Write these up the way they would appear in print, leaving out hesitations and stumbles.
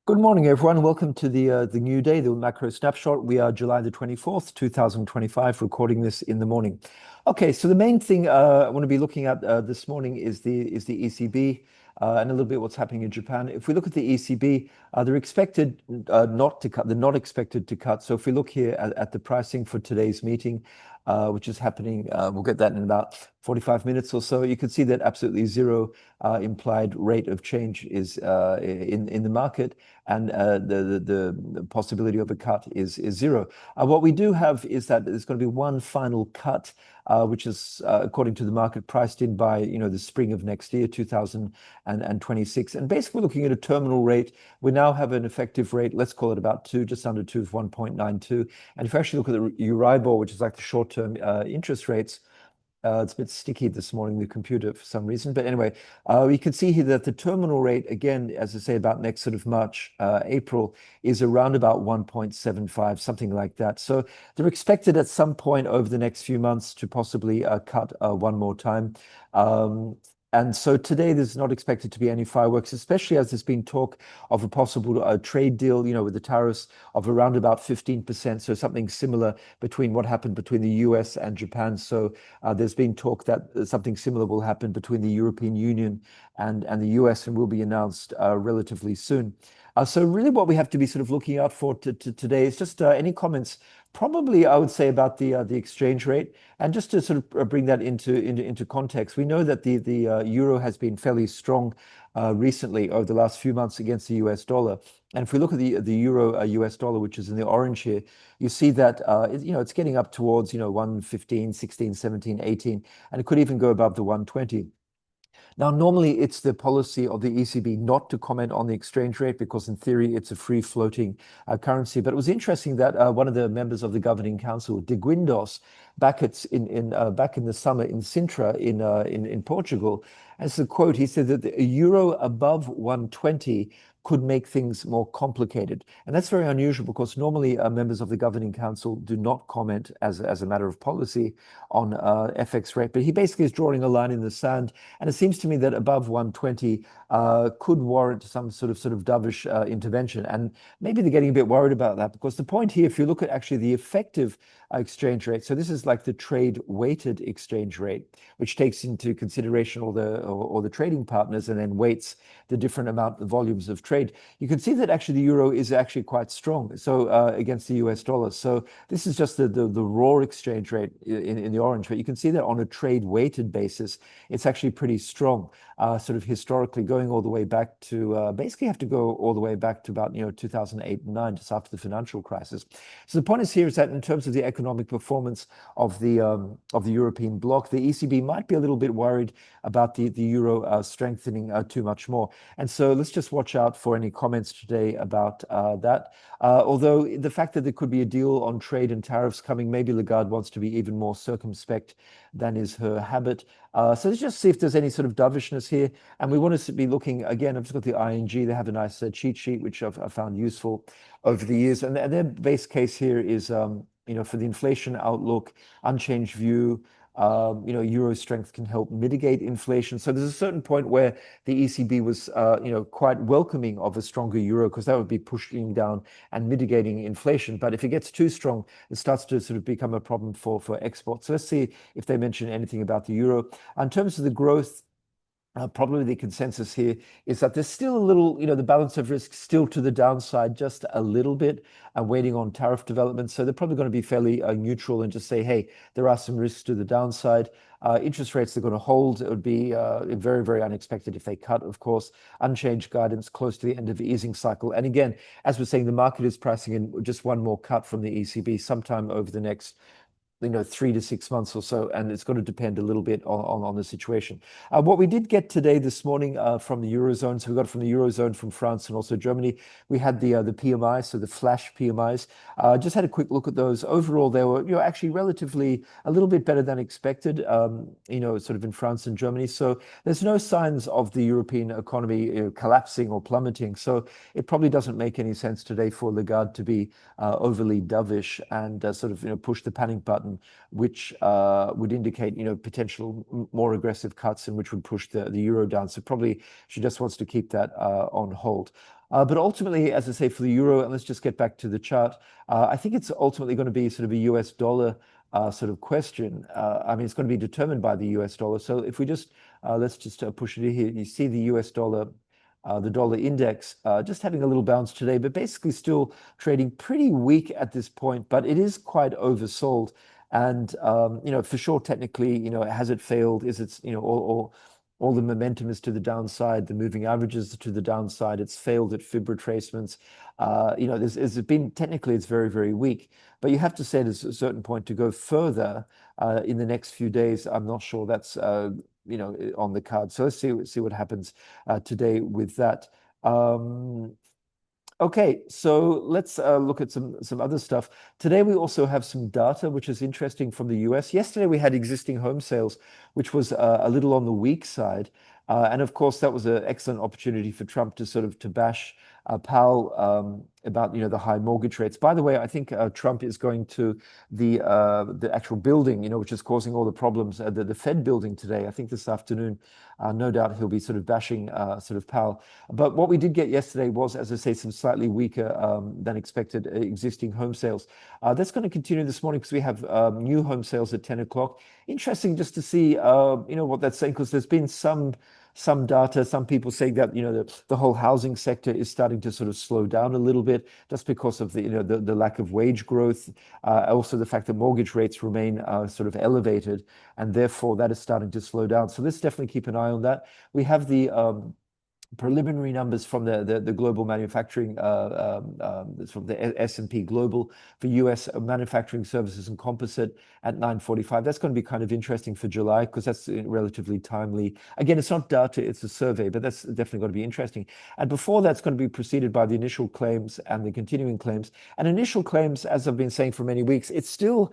Good morning, everyone. Welcome to the new day, the macro snapshot. We are July the 24th, 2025, recording this in the morning. Okay, so the main thing I want to be looking at this morning is the ECB and a little bit what's happening in Japan. If we look at the ECB, they're expected not to cut. They're not expected to cut. So if we look here at the pricing for today's meeting, which is happening, we'll get that in about 45 minutes or so. You can see that absolutely zero implied rate of change is in the market, and the possibility of a cut is zero. What we do have is that there's going to be one final cut, which is according to the market priced in by the spring of next year, 2026. And basically, looking at a terminal rate, we now have an effective rate. Let's call it about two, just under two, of 1.92. And if you actually look at the Euribor, which is like the short-term interest rates. It's a bit sticky this morning, the computer, for some reason. But anyway, we can see here that the terminal rate, again, as I say, about next sort of March, April, is around about 1.75, something like that. So they're expected at some point over the next few months to possibly cut one more time. And so today there's not expected to be any fireworks, especially as there's been talk of a possible trade deal, with the tariffs of around about 15%. So something similar between what happened between the US and Japan. So there's been talk that something similar will happen between the European Union and the US and will be announced relatively soon. So really what we have to be sort of looking out for today is just any comments, probably I would say, about the exchange rate. And just to sort of bring that into context, we know that the euro has been fairly strong recently over the last few months against the US dollar. And if we look at the euro US dollar, which is in the orange here, you see that it's getting up towards 115, 16, 17, 18, and it could even go above the 120. Now, normally it's the policy of the ECB not to comment on the exchange rate because in theory it's a free floating currency. But it was interesting that one of the members of the governing council, De Guindos, back in the summer in Sintra in Portugal, as a quote, he said that a euro above 120 could make things more complicated. And that's very unusual because normally members of the governing council do not comment as a matter of policy on FX rate. But he basically is drawing a line in the sand. And it seems to me that above 120 could warrant some sort of dovish intervention. And maybe they're getting a bit worried about that because the point here, if you look at actually the effective exchange rate, so this is like the trade weighted exchange rate, which takes into consideration all the trading partners and then weights the different amount of volumes of trade. You can see that actually the euro is actually quite strong, so against the US dollar. So this is just the raw exchange rate in the orange, but you can see that on a trade weighted basis, it's actually pretty strong, sort of historically going all the way back to basically have to go all the way back to about 2008 and 9, just after the financial crisis. So the point is here is that in terms of the economic performance of the European bloc, the ECB might be a little bit worried about the euro strengthening too much more. And so let's just watch out for any comments today about that. Although the fact that there could be a deal on trade and tariffs coming, maybe Lagarde wants to be even more circumspect than is her habit. So let's just see if there's any sort of dovishness here. And we want to be looking, again, I've just got the ING. They have a nice cheat sheet, which I've found useful over the years. And their base case here is, for the inflation outlook, unchanged view. Euro strength can help mitigate inflation. So there's a certain point where the ECB was, quite welcoming of a stronger euro because that would be pushing down and mitigating inflation. But if it gets too strong, it starts to sort of become a problem for exports. So let's see if they mention anything about the euro. In terms of the growth, probably the consensus here is that there's still a little, the balance of risk still to the downside, just a little bit, waiting on tariff developments. So they're probably going to be fairly neutral and just say, hey, there are some risks to the downside. Interest rates are going to hold. It would be very, very unexpected if they cut, of course. Unchanged guidance close to the end of the easing cycle. And again, as we're saying, the market is pricing in just one more cut from the ECB sometime over the next 3 to 6 months or so, and it's going to depend a little bit on the situation. What we did get today, this morning, from the Eurozone, so we got from the Eurozone, from France and also Germany, we had the PMI, so the flash PMIs. Just had a quick look at those. Overall, they were actually relatively a little bit better than expected, sort of in France and Germany. So there's no signs of the European economy collapsing or plummeting. So it probably doesn't make any sense today for Lagarde to be overly dovish and sort of push the panic button button, which would indicate, potential more aggressive cuts and which would push the euro down. So probably she just wants to keep that on hold. But ultimately, as I say, for the euro, and let's just get back to the chart, I think it's ultimately going to be sort of a US dollar sort of question. I mean, it's going to be determined by the US dollar. So if we just, let's just push it here, you see the US dollar, the dollar index just having a little bounce today, but basically still trading pretty weak at this point, but it is quite oversold. And, for sure, technically, has it failed? Is it, all the momentum is to the downside, the moving averages to the downside. It's failed at fib retracements. There's been, technically, it's very, very weak. But you have to say at a certain point to go further in the next few days. I'm not sure that's, on the card. So let's see what happens today with that. Okay, so let's look at some other stuff. Today we also have some data, which is interesting from the US. Yesterday we had existing home sales, which was a little on the weak side. And of course, that was an excellent opportunity for Trump to sort of to bash Powell about the high mortgage rates. By the way, I think Trump is going to the actual building, which is causing all the problems. The Fed building today, I think this afternoon. No doubt he'll be sort of bashing sort of Powell. But what we did get yesterday was, as I say, some slightly weaker than expected existing home sales. That's going to continue this morning because we have new home sales at 10 o'clock. Interesting just to see, what that's saying, because there's been some data, some people saying that, the whole housing sector is starting to sort of slow down a little bit just because of the lack of wage growth. Also the fact that mortgage rates remain sort of elevated, and therefore that is starting to slow down. So let's definitely keep an eye on that. We have the preliminary numbers from the global manufacturing, from the S&P Global for US manufacturing services and composite at 9:45. That's going to be kind of interesting for July because that's relatively timely. Again, it's not data, it's a survey, but that's definitely going to be interesting. And before that's going to be preceded by the initial claims and the continuing claims. And initial claims, as I've been saying for many weeks, it's still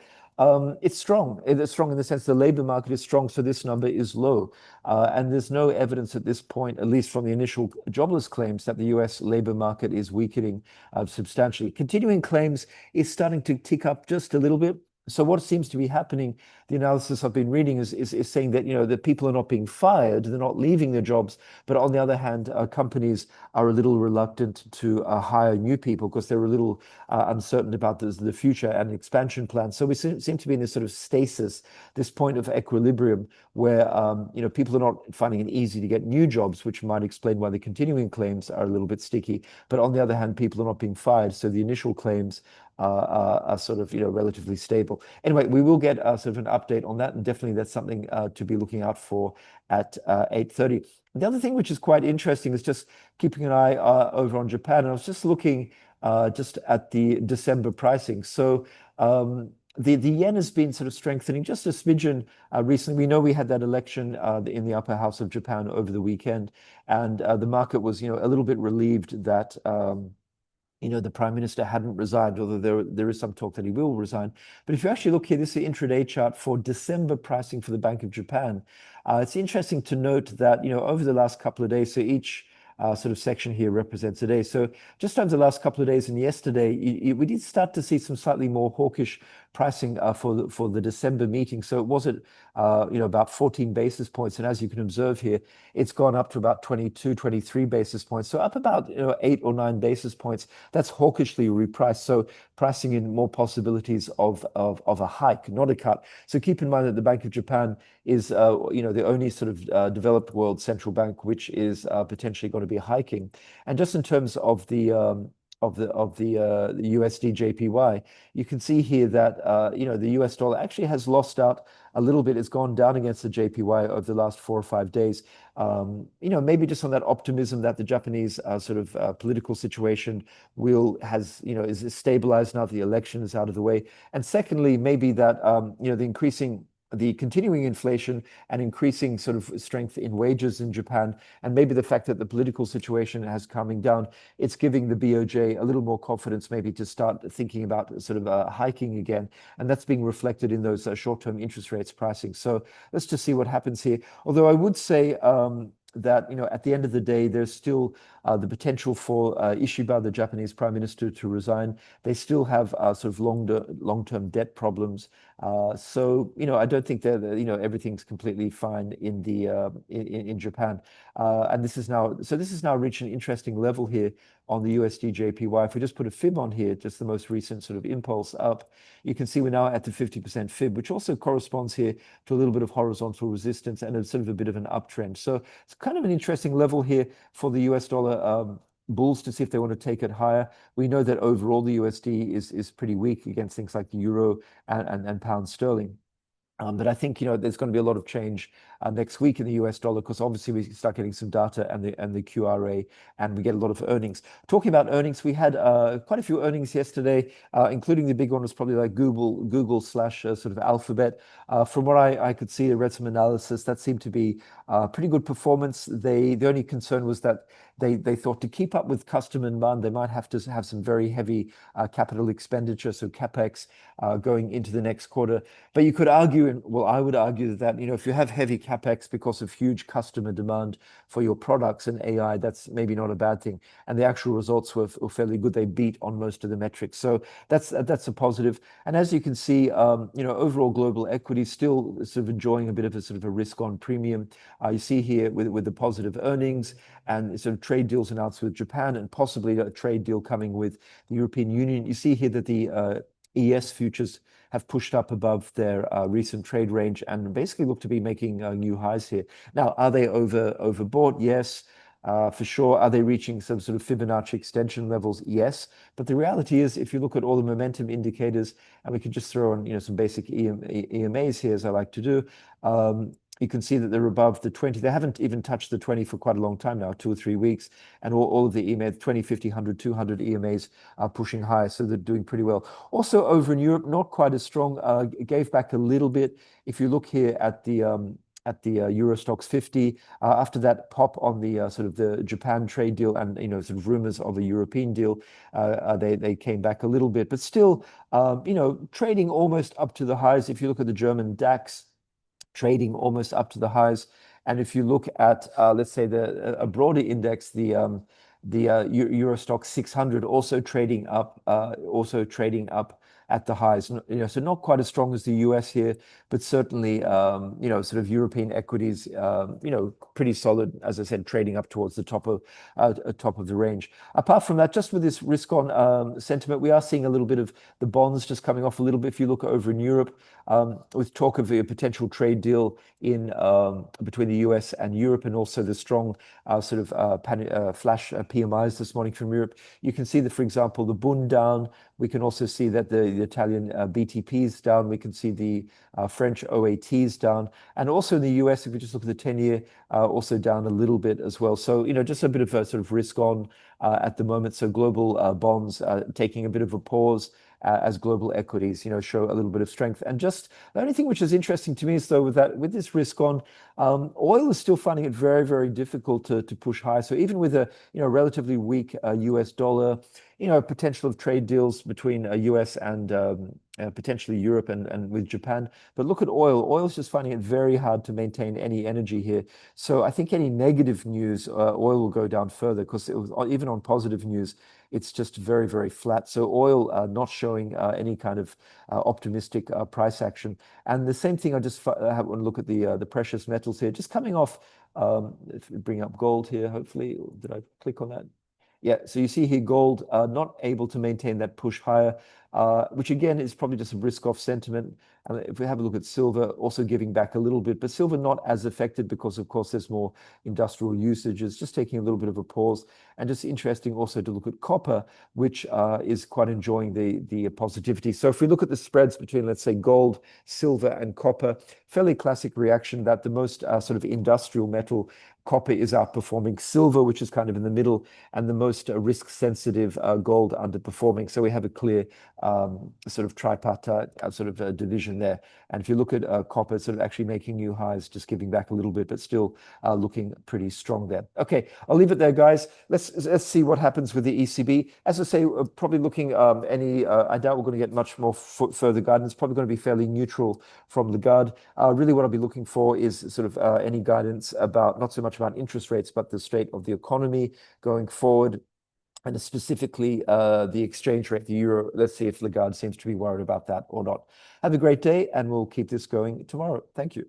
it's strong. It's strong in the sense the labor market is strong, so this number is low. And there's no evidence at this point, at least from the initial jobless claims, that the US labor market is weakening substantially. Continuing claims is starting to tick up just a little bit. So what seems to be happening, the analysis I've been reading is saying that, that people are not being fired, they're not leaving their jobs, but on the other hand, companies are a little reluctant to hire new people because they're a little uncertain about the future and expansion plans. So we seem to be in this sort of stasis, this point of equilibrium where, people are not finding it easy to get new jobs, which might explain why the continuing claims are a little bit sticky. But on the other hand, people are not being fired, so the initial claims are sort of relatively stable. Anyway, we will get sort of an update on that, and definitely that's something to be looking out for at 8:30. The other thing which is quite interesting is just keeping an eye over on Japan. And I was just looking just at the December pricing. So the yen has been sort of strengthening just a smidgen recently. We know we had that election in the upper house of Japan over the weekend, and the market was a little bit relieved that the prime minister hadn't resigned, although there is some talk that he will resign. But if you actually look here, this is the intraday chart for December pricing for the Bank of Japan. It's interesting to note that, over the last couple of days, so each sort of section here represents a day. So just over the last couple of days and yesterday, we did start to see some slightly more hawkish pricing for the December meeting. So it was at about 14 basis points, and as you can observe here, it's gone up to about 22, 23 basis points. So up about 8 or 9 basis points. That's hawkishly repriced. So pricing in more possibilities of a hike, not a cut. So keep in mind that the Bank of Japan is the only sort of developed world central bank which is potentially going to be hiking. And just in terms of the USD JPY, you can see here that the US dollar actually has lost out a little bit. It's gone down against the JPY over the last 4 or 5 days. Maybe just on that optimism that the Japanese sort of political situation is stabilized now that the election is out of the way. And secondly, maybe that the continuing inflation and increasing sort of strength in wages in Japan, and maybe the fact that the political situation has calming down, it's giving the BOJ a little more confidence maybe to start thinking about sort of hiking again. And that's being reflected in those short-term interest rates pricing. So let's just see what happens here. Although I would say that, at the end of the day, there's still the potential for Ishiba, the Japanese Prime Minister, to resign. They still have sort of long-term debt problems. So, I don't think that, everything's completely fine in Japan. And this is now reached an interesting level here on the USD JPY. If we just put a fib on here, just the most recent sort of impulse up, you can see we're now at the 50% fib, which also corresponds here to a little bit of horizontal resistance and a sort of a bit of an uptrend. So it's kind of an interesting level here for the US dollar bulls to see if they want to take it higher. We know that overall the USD is pretty weak against things like the euro and pound sterling. But I think there's going to be a lot of change next week in the US dollar because obviously we start getting some data and the QRA and we get a lot of earnings. Talking about earnings, we had quite a few earnings yesterday, including the big one was probably like Google slash sort of Alphabet. From what I could see, I read some analysis that seemed to be pretty good performance. The only concern was that they thought to keep up with customer demand, they might have to have some very heavy capital expenditure, so capex going into the next quarter. But you could argue, well, I would argue that if you have heavy capex because of huge customer demand for your products and AI, that's maybe not a bad thing. And the actual results were fairly good. They beat on most of the metrics, so that's a positive. And as you can see, overall global equity still sort of enjoying a bit of a sort of a risk-on premium. You see here with the positive earnings and sort of trade deals announced with Japan and possibly a trade deal coming with the European Union. You see here that the ES futures have pushed up above their recent trade range and basically look to be making new highs here. Now, are they overbought? Yes. For sure. Are they reaching some sort of Fibonacci extension levels? Yes. But the reality is, if you look at all the momentum indicators, and we could just throw on some basic EMAs here, as I like to do, you can see that they're above the 20. They haven't even touched the 20 for quite a long time now, 2 or 3 weeks. And all of the EMA, 20, 50, 100, 200 EMAs are pushing higher. So they're doing pretty well. Also over in Europe, not quite as strong. It gave back a little bit. If you look here at the Euro Stoxx 50, after that pop on the sort of the Japan trade deal and sort of rumors of a European deal, they came back a little bit, but still trading almost up to the highs. If you look at the German DAX, trading almost up to the highs, and if you look at let's say a broader index, the Euro Stoxx 600 also trading up at the highs. So not quite as strong as the US here, but certainly, sort of European equities, pretty solid, as I said, trading up towards the top of the range. Apart from that, just with this risk on sentiment, we are seeing a little bit of the bonds just coming off a little bit. If you look over in Europe, with talk of a potential trade deal between the US and Europe, and also the strong sort of flash PMIs this morning from Europe, you can see that, for example, the Bund down. We can also see that the Italian BTPs down. We can see the French OATs down. And also in the US, if we just look at the 10-year, also down a little bit as well. So, just a bit of a sort of risk on at the moment. So global bonds taking a bit of a pause as global equities, show a little bit of strength. And just the only thing which is interesting to me is, though, with this risk on, oil is still finding it very, very difficult to push high. So even with a relatively weak US dollar, potential of trade deals between US and potentially Europe and with Japan. But look at oil. Oil's just finding it very hard to maintain any energy here. So I think any negative news, oil will go down further, because even on positive news, it's just very, very flat. So oil not showing any kind of optimistic price action. And the same thing, I just have one look at the precious metals here, just coming off. If we bring up gold here, hopefully, did I click on that? Yeah, so you see here gold not able to maintain that push higher, which again is probably just a risk-off sentiment. And if we have a look at silver, also giving back a little bit, but silver not as affected because, of course, there's more industrial usage. It's just taking a little bit of a pause. And just interesting also to look at copper, which is quite enjoying the positivity. So if we look at the spreads between, let's say, gold, silver, and copper, fairly classic reaction that the most sort of industrial metal, copper, is outperforming silver, which is kind of in the middle, and the most risk-sensitive gold underperforming. So we have a clear sort of tripartite sort of division there. And if you look at copper, sort of actually making new highs, just giving back a little bit, but still looking pretty strong there. Okay, I'll leave it there, guys. Let's see what happens with the ECB. As I say, probably looking I doubt we're going to get much more further guidance. Probably going to be fairly neutral from Lagarde. Really, what I'll be looking for is sort of any guidance about not so much about interest rates, but the state of the economy going forward, and specifically the exchange rate, the euro. Let's see if Lagarde seems to be worried about that or not. Have a great day, and we'll keep this going tomorrow. Thank you.